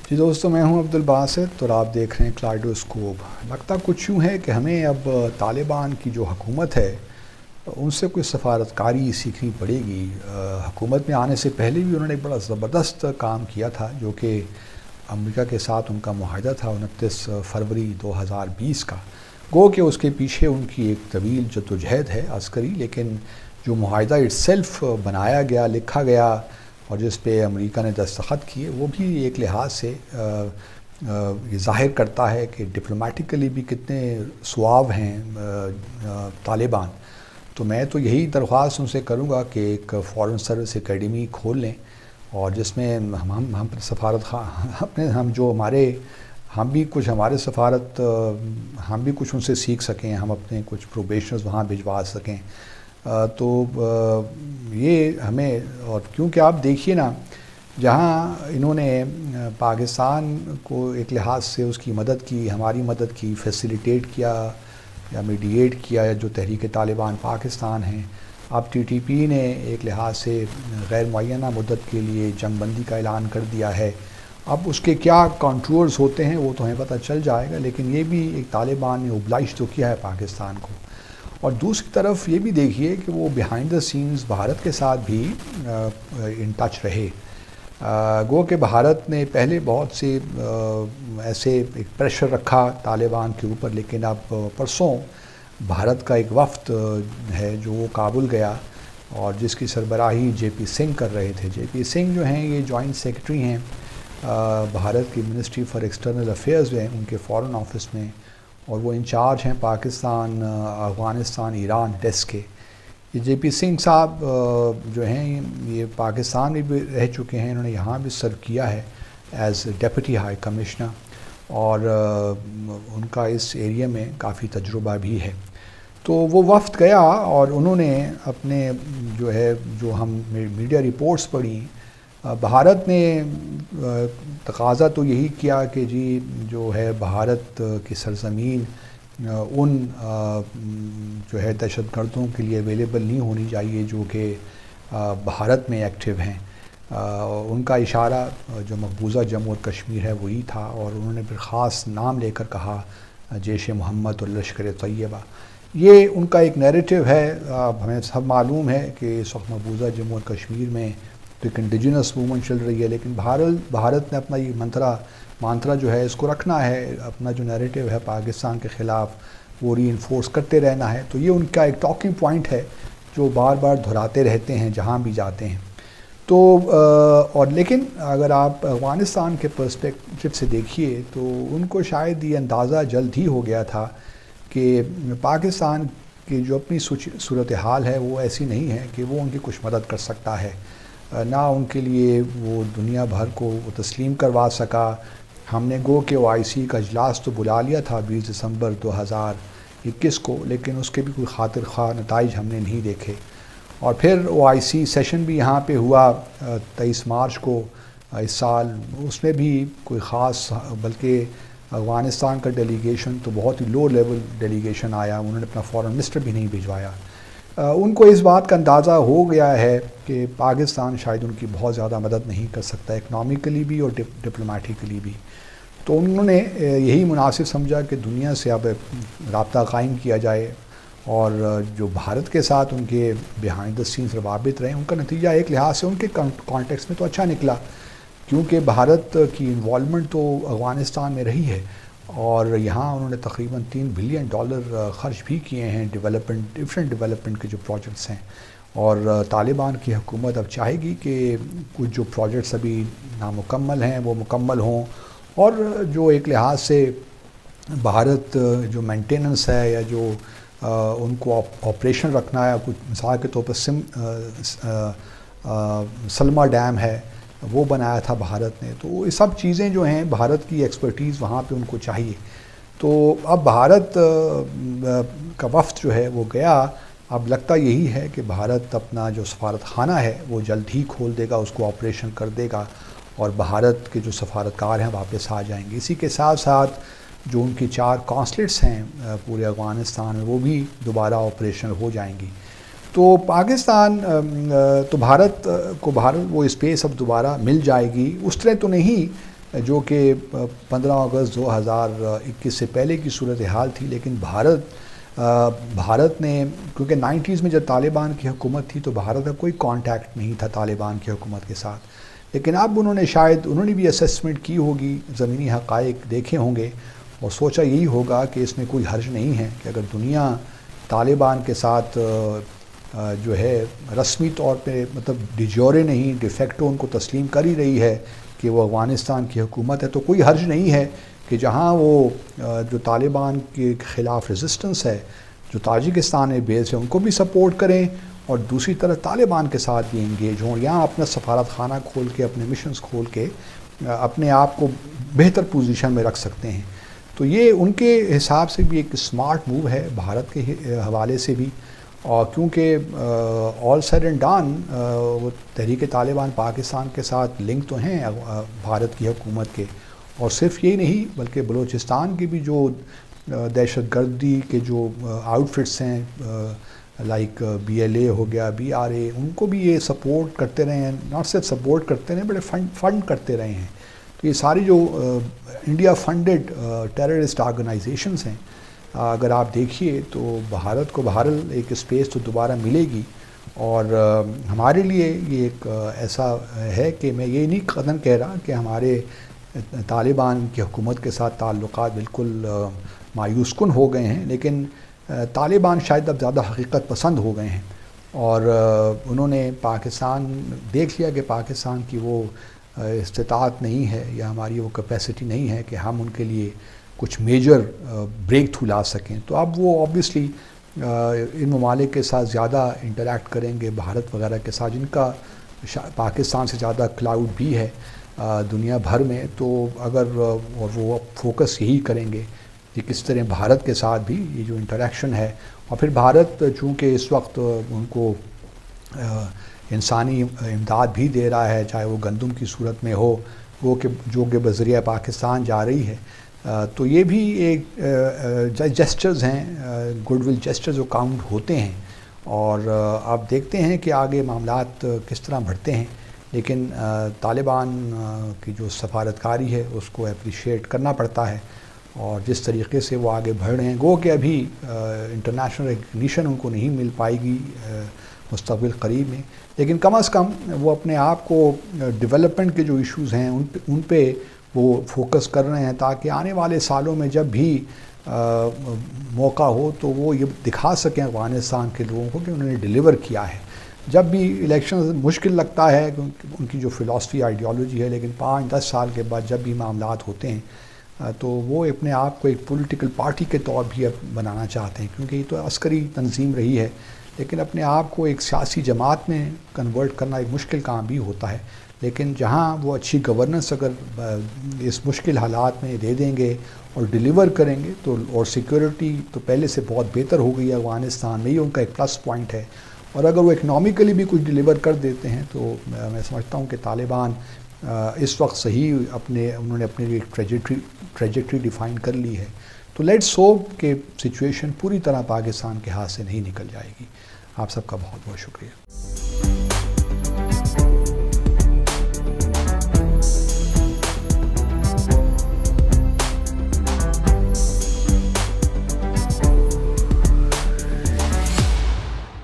جی دوستو، میں ہوں عبدالباسط اور آپ دیکھ رہے ہیں کلائڈوسکوپ۔ لگتا کچھ یوں ہے کہ ہمیں اب طالبان کی جو حکومت ہے ان سے کوئی سفارتکاری سیکھنی پڑے گی۔ حکومت میں آنے سے پہلے بھی انہوں نے ایک بڑا زبردست کام کیا تھا، جو کہ امریکہ کے ساتھ ان کا معاہدہ تھا 29 فروری 2020 کا۔ گو کہ اس کے پیچھے ان کی ایک طویل جدوجہد ہے عسکری، لیکن جو معاہدہ اٹسیلف بنایا گیا، لکھا گیا اور جس پہ امریکہ نے دستخط کیے، وہ بھی ایک لحاظ سے یہ ظاہر کرتا ہے کہ ڈپلومیٹیکلی بھی کتنے صواب ہیں طالبان۔ تو میں تو یہی درخواست ان سے کروں گا کہ ایک فارن سروس اکیڈمی کھول لیں، اور جس میں ہم سفارت ہم بھی کچھ ہمارے سفارت ہم بھی کچھ ان سے سیکھ سکیں، ہم اپنے کچھ پروبیشنرز وہاں بھجوا سکیں۔ تو یہ ہمیں، اور کیونکہ آپ دیکھیے نا، جہاں انہوں نے پاکستان کو ایک لحاظ سے اس کی مدد کی، ہماری مدد کی، فیسیلیٹیٹ کیا یا میڈیٹ کیا، جو تحریک طالبان پاکستان ہیں، اب ٹی ٹی پی نے ایک لحاظ سے غیر معینہ مدت کے لیے جنگ بندی کا اعلان کر دیا ہے۔ اب اس کے کیا کنٹرولز ہوتے ہیں وہ تو ہمیں پتہ چل جائے گا، لیکن یہ بھی ایک طالبان نے اوبلائش تو کیا ہے پاکستان کو۔ اور دوسری طرف یہ بھی دیکھیے کہ وہ بیہائنڈ دا سینز بھارت کے ساتھ بھی ان ٹچ رہے۔ گو کہ بھارت نے پہلے بہت سے ایسے ایک پریشر رکھا طالبان کے اوپر، لیکن اب پرسوں بھارت کا ایک وفد ہے جو وہ کابل گیا، اور جس کی سربراہی جے پی سنگھ کر رہے تھے۔ جے پی سنگھ جو ہیں یہ جوائنٹ سیکرٹری ہیں بھارت کی منسٹری فار ایکسٹرنل افیئرز ہیں، ان کے فارن آفس میں، اور وہ انچارج ہیں پاکستان، افغانستان، ایران ڈیسک کے۔ یہ جے پی سنگھ صاحب جو ہیں یہ پاکستان میں بھی رہ چکے ہیں، انہوں نے یہاں بھی سرو کیا ہے ایز ڈیپٹی ہائی کمشنر، اور ان کا اس ایریا میں کافی تجربہ بھی ہے۔ تو وہ وفد گیا، اور انہوں نے اپنے جو ہم میڈیا رپورٹس پڑھی، بھارت نے تقاضا تو یہی کیا کہ جی جو ہے بھارت کی سرزمین ان جو ہے دہشت گردوں کے لیے اویلیبل نہیں ہونی چاہیے جو کہ بھارت میں ایکٹیو ہیں۔ ان کا اشارہ جو مقبوضہ جموں اور کشمیر ہے وہی تھا، اور انہوں نے پھر خاص نام لے کر کہا جیش محمد اور لشکر طیبہ۔ یہ ان کا ایک نیریٹو ہے۔ ہمیں سب معلوم ہے کہ اس وقت مقبوضہ جموں اور کشمیر میں تو ایک انڈیجنس موومنٹ چل رہی ہے، لیکن بھارت نے اپنا یہ مانترا جو ہے اس کو رکھنا ہے، اپنا جو نیریٹو ہے پاکستان کے خلاف وہ ری انفورس کرتے رہنا ہے۔ تو یہ ان کا ایک ٹاکنگ پوائنٹ ہے جو بار بار دہراتے رہتے ہیں جہاں بھی جاتے ہیں۔ تو اور لیکن اگر آپ افغانستان کے پرسپیکٹو سے دیکھیے تو ان کو شاید یہ اندازہ جلد ہی ہو گیا تھا کہ پاکستان کی جو اپنی صورتحال ہے وہ ایسی نہیں ہے کہ وہ ان کی کچھ مدد کر سکتا ہے، نہ ان کے لیے وہ دنیا بھر کو وہ تسلیم کروا سکا۔ ہم نے گو کہ OIC کا اجلاس تو بلا لیا تھا 20 دسمبر 2021 کو، لیکن اس کے بھی کوئی خاطر خواہ نتائج ہم نے نہیں دیکھے۔ اور پھر OIC سیشن بھی یہاں پہ ہوا 23 مارچ کو اس سال، اس میں بھی کوئی خاص، بلکہ افغانستان کا ڈیلیگیشن تو بہت ہی لو لیول ڈیلیگیشن آیا، انہوں نے اپنا فارن منسٹر بھی نہیں بھجوایا۔ ان کو اس بات کا اندازہ ہو گیا ہے کہ پاکستان شاید ان کی بہت زیادہ مدد نہیں کر سکتا، اکنامکلی بھی اور ڈپلومیٹیکلی بھی۔ تو انہوں نے یہی مناسب سمجھا کہ دنیا سے اب رابطہ قائم کیا جائے، اور جو بھارت کے ساتھ ان کے بیہائنڈ دا سینس روابط رہے، ان کا نتیجہ ایک لحاظ سے ان کے کانٹیکس میں تو اچھا نکلا، کیونکہ بھارت کی انوالومنٹ تو افغانستان میں رہی ہے، اور یہاں انہوں نے تقریباً $3 بلین خرچ بھی کیے ہیں ڈیفرنٹ ڈیولپمنٹ کے جو پروجیکٹس ہیں۔ اور طالبان کی حکومت اب چاہے گی کہ کچھ جو پروجیکٹس ابھی نامکمل ہیں وہ مکمل ہوں، اور جو ایک لحاظ سے بھارت جو مینٹیننس ہے یا جو ان کو آپریشن رکھنا ہے، کچھ مثال کے طور پر سلما ڈیم ہے وہ بنایا تھا بھارت نے، تو یہ سب چیزیں جو ہیں بھارت کی ایکسپرٹیز وہاں پہ ان کو چاہیے۔ تو اب بھارت کا وفد جو ہے وہ گیا، اب لگتا یہی ہے کہ بھارت اپنا جو سفارت خانہ ہے وہ جلد ہی کھول دے گا، اس کو آپریشن کر دے گا، اور بھارت کے جو سفارتکار ہیں واپس آ جائیں گے۔ اسی کے ساتھ ساتھ جو ان کی 4 کانسلیٹس ہیں پورے افغانستان میں وہ بھی دوبارہ آپریشن ہو جائیں گی۔ تو پاکستان تو بھارت کو وہ اسپیس اب دوبارہ مل جائے گی، اس طرح تو نہیں جو کہ 15 اگست 2021 سے پہلے کی صورتحال تھی، لیکن بھارت نے، کیونکہ 90s میں جب طالبان کی حکومت تھی تو بھارت کا کوئی کانٹیکٹ نہیں تھا طالبان کی حکومت کے ساتھ، لیکن اب انہوں نے بھی اسیسمنٹ کی ہوگی، زمینی حقائق دیکھے ہوں گے اور سوچا یہی ہوگا کہ اس میں کوئی حرج نہیں ہے کہ اگر دنیا طالبان کے ساتھ جو ہے رسمی طور پہ مطلب ڈیجورے نہیں ڈی فیکٹو ان کو تسلیم کر ہی رہی ہے کہ وہ افغانستان کی حکومت ہے، تو کوئی حرج نہیں ہے کہ جہاں وہ جو طالبان کے خلاف ریزسٹنس ہے، جو تاجکستان میں بیس ہے، ان کو بھی سپورٹ کریں اور دوسری طرف طالبان کے ساتھ بھی انگیج ہوں، یہاں اپنا سفارت خانہ کھول کے، اپنے مشنز کھول کے اپنے آپ کو بہتر پوزیشن میں رکھ سکتے ہیں۔ تو یہ ان کے حساب سے بھی ایک سمارٹ موو ہے، بھارت کے حوالے سے بھی، اور کیونکہ آل سیڈ اینڈ ڈان وہ تحریک طالبان پاکستان کے ساتھ لنک تو ہیں بھارت کی حکومت کے، اور صرف یہی نہیں بلکہ بلوچستان کی بھی جو دہشت گردی کے جو آؤٹ فٹس ہیں لائک BLA ہو گیا، BRA، ان کو بھی یہ سپورٹ کرتے رہے ہیں، ناٹ صرف سپورٹ کرتے رہے ہیں بلکہ فنڈ کرتے رہے ہیں۔ تو یہ ساری جو انڈیا فنڈڈ ٹیررسٹ آرگنائزیشنز ہیں، اگر آپ دیکھیے تو بھارت کو بہرحال ایک اسپیس تو دوبارہ ملے گی، اور ہمارے لیے یہ ایک ایسا ہے کہ میں یہ نہیں قدم کہہ رہا کہ ہمارے طالبان کی حکومت کے ساتھ تعلقات بالکل مایوس کن ہو گئے ہیں، لیکن طالبان شاید اب زیادہ حقیقت پسند ہو گئے ہیں، اور انہوں نے پاکستان دیکھ لیا کہ پاکستان کی وہ استطاعت نہیں ہے یا ہماری وہ کیپیسٹی نہیں ہے کہ ہم ان کے لیے کچھ میجر بریک تھرو لا سکیں، تو اب وہ آبویسلی ان ممالک کے ساتھ زیادہ انٹریکٹ کریں گے، بھارت وغیرہ کے ساتھ، جن کا پاکستان سے زیادہ کلاؤڈ بھی ہے دنیا بھر میں، تو اگر اور وہ فوکس یہی کریں گے کہ کس طرح بھارت کے ساتھ بھی یہ جو انٹریکشن ہے، اور پھر بھارت چونکہ اس وقت ان کو انسانی امداد بھی دے رہا ہے، چاہے وہ گندم کی صورت میں ہو، وہ کہ جو کہ بذریعہ پاکستان جا رہی ہے، تو یہ بھی ایک جیسچرز ہیں، گڈ ول جیسچرز جو کاؤنٹ ہوتے ہیں، اور آپ دیکھتے ہیں کہ آگے معاملات کس طرح بڑھتے ہیں، لیکن طالبان کی جو سفارتکاری ہے اس کو اپریشیٹ کرنا پڑتا ہے، اور جس طریقے سے وہ آگے بڑھ رہے ہیں، گو کہ ابھی انٹرنیشنل ریکگنیشن ان کو نہیں مل پائے گی مستقبل قریب میں، لیکن کم از کم وہ اپنے آپ کو ڈیولپمنٹ کے جو ایشوز ہیں ان پہ وہ فوکس کر رہے ہیں، تاکہ آنے والے سالوں میں جب بھی موقع ہو تو وہ یہ دکھا سکیں افغانستان کے لوگوں کو کہ انہوں نے ڈیلیور کیا ہے۔ جب بھی الیکشن مشکل لگتا ہے کیونکہ ان کی جو فلاسفی آئیڈیالوجی ہے، لیکن 5-10 سال کے بعد جب بھی معاملات ہوتے ہیں تو وہ اپنے آپ کو ایک پولیٹیکل پارٹی کے طور بھی بنانا چاہتے ہیں، کیونکہ یہ تو عسکری تنظیم رہی ہے، لیکن اپنے آپ کو ایک سیاسی جماعت میں کنورٹ کرنا ایک مشکل کام بھی ہوتا ہے، لیکن جہاں وہ اچھی گورننس اگر اس مشکل حالات میں دے دیں گے اور ڈیلیور کریں گے تو، اور سیکیورٹی تو پہلے سے بہت بہتر ہو گئی ہے افغانستان میں، یہ ان کا ایک پلس پوائنٹ ہے، اور اگر وہ اکنامکلی بھی کچھ ڈیلیور کر دیتے ہیں تو میں سمجھتا ہوں کہ طالبان اس وقت صحیح انہوں نے اپنے لیے ٹریجیکٹری ڈیفائن کر لی ہے، تو لیٹس ہوپ کہ سچویشن پوری طرح پاکستان کے ہاتھ سے نہیں نکل جائے گی۔ آپ سب کا بہت بہت شکریہ۔